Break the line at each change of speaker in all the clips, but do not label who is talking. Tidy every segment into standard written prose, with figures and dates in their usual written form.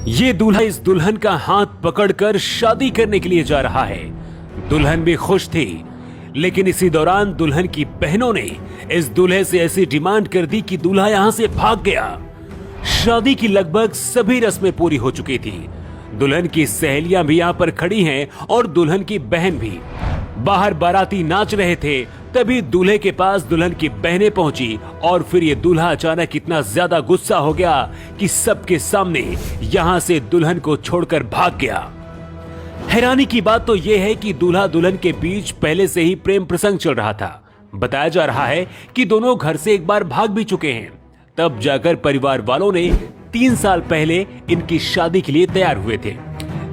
ये दूल्हा इस दुल्हन का हाथ पकड़कर शादी करने के लिए जा रहा है। दुल्हन भी खुश थी, लेकिन इसी दौरान दुल्हन की बहनों ने इस दूल्हे से ऐसी डिमांड कर दी कि दूल्हा यहां से भाग गया। शादी की लगभग सभी रस्में पूरी हो चुकी थी। दुल्हन की सहेलियां भी यहां पर खड़ी हैं और दुल्हन की बहन भी। बाहर बाराती नाच रहे थे, तभी दूल्हे के पास दुल्हन की बहनें पहुंची और फिर ये दूल्हा अचानक इतना ज्यादा गुस्सा हो गया कि सबके सामने यहां से दुल्हन को छोड़कर भाग गया। हैरानी की बात तो यह है कि दूल्हा दुल्हन के बीच पहले से ही प्रेम प्रसंग चल रहा था। बताया जा रहा है कि दोनों घर से एक बार भाग भी चुके हैं। तब जाकर परिवार वालों ने 3 साल पहले इनकी शादी के लिए तैयार हुए थे,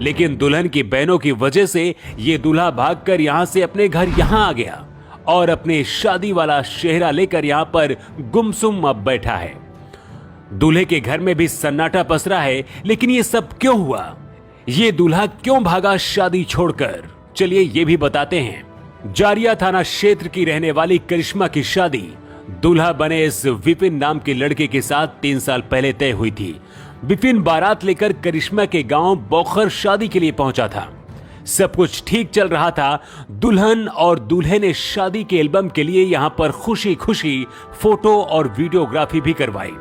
लेकिन दुल्हन की बहनों की वजह से ये दूल्हा भागकर यहां से अपने घर यहां आ गया और अपने शादी वाला सेहरा लेकर यहां पर गुमसुम अब बैठा है। दूल्हे के घर में भी सन्नाटा पसरा है, लेकिन ये सब क्यों हुआ? ये दूल्हा क्यों भागा शादी छोड़कर? चलिए ये भी बताते हैं। जारिया थाना क्षेत्र की रहने वाली करिश्मा की शादी दूल्हा बने इस विपिन नाम के लड़के के साथ 3 साल पहले तय हुई थी। विपिन बारात लेकर करिश्मा के गांव बोखर शादी के लिए पहुंचा था। सब कुछ ठीक चल रहा था। दुल्हन और दूल्हे ने शादी के एल्बम के लिए यहां पर खुशी खुशी फोटो और वीडियोग्राफी भी करवाई।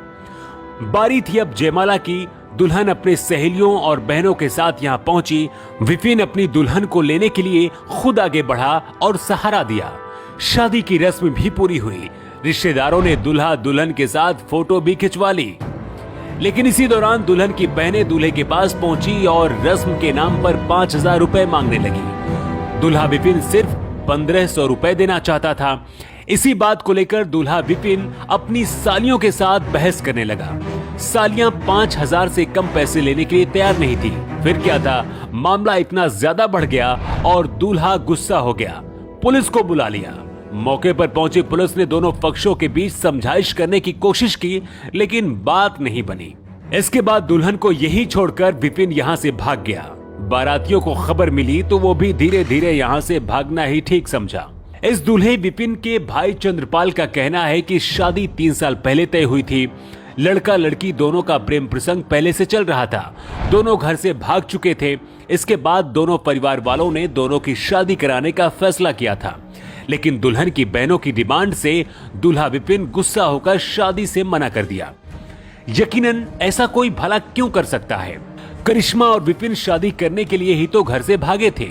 बारी थी अब जयमाला की। दुल्हन अपने सहेलियों और बहनों के साथ यहां पहुंची। विपिन अपनी दुल्हन को लेने के लिए खुद आगे बढ़ा और सहारा दिया। शादी की रस्म भी पूरी हुई। रिश्तेदारों ने दूल्हा दुल्हन के साथ फोटो भी खिंचवा ली, लेकिन इसी दौरान दुल्हन की बहनें दूल्हे के पास पहुंची और रस्म के नाम पर 5,000 रुपए मांगने लगी। दूल्हा विपिन सिर्फ 1,500 रुपए देना चाहता था। इसी बात को लेकर दूल्हा विपिन अपनी सालियों के साथ बहस करने लगा। सालियां 5,000 से कम पैसे लेने के लिए तैयार नहीं थी। फिर क्या था, मामला इतना ज्यादा बढ़ गया और दूल्हा गुस्सा हो गया। पुलिस को बुला लिया। मौके पर पहुंची पुलिस ने दोनों पक्षों के बीच समझाइश करने की कोशिश की, लेकिन बात नहीं बनी। इसके बाद दुल्हन को यही छोड़कर विपिन यहां से भाग गया। बारातियों को खबर मिली तो वो भी धीरे धीरे यहां से भागना ही ठीक समझा। इस दूल्हे विपिन के भाई चंद्रपाल का कहना है कि शादी 3 साल पहले तय हुई थी। लड़का लड़की दोनों का प्रेम प्रसंग पहले से चल रहा था। दोनों घर से भाग चुके थे। इसके बाद दोनों परिवार वालों ने दोनों की शादी कराने का फैसला किया था, लेकिन दुल्हन की बहनों की डिमांड से दूल्हा विपिन गुस्सा होकर शादी से मना कर दिया। यकीनन ऐसा कोई भला क्यों कर सकता है? करिश्मा और विपिन शादी करने के लिए ही तो घर से भागे थे।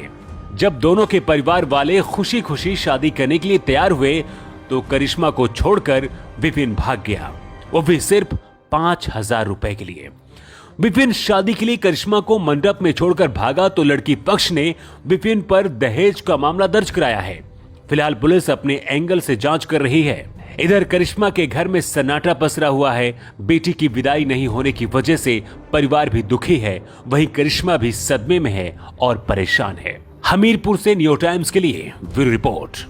जब दोनों के परिवार वाले खुशी खुशी शादी करने के लिए तैयार हुए तो करिश्मा को छोड़कर विपिन भाग गया, वो भी सिर्फ 5,000 रुपए के लिए। विपिन शादी के लिए करिश्मा को मंडप में छोड़कर भागा तो लड़की पक्ष ने विपिन पर दहेज का मामला दर्ज कराया है। फिलहाल पुलिस अपने एंगल से जांच कर रही है। इधर करिश्मा के घर में सन्नाटा पसरा हुआ है। बेटी की विदाई नहीं होने की वजह से परिवार भी दुखी है, वहीं करिश्मा भी सदमे में है और परेशान है। हमीरपुर से न्यू टाइम्स के लिए ब्यूरो रिपोर्ट।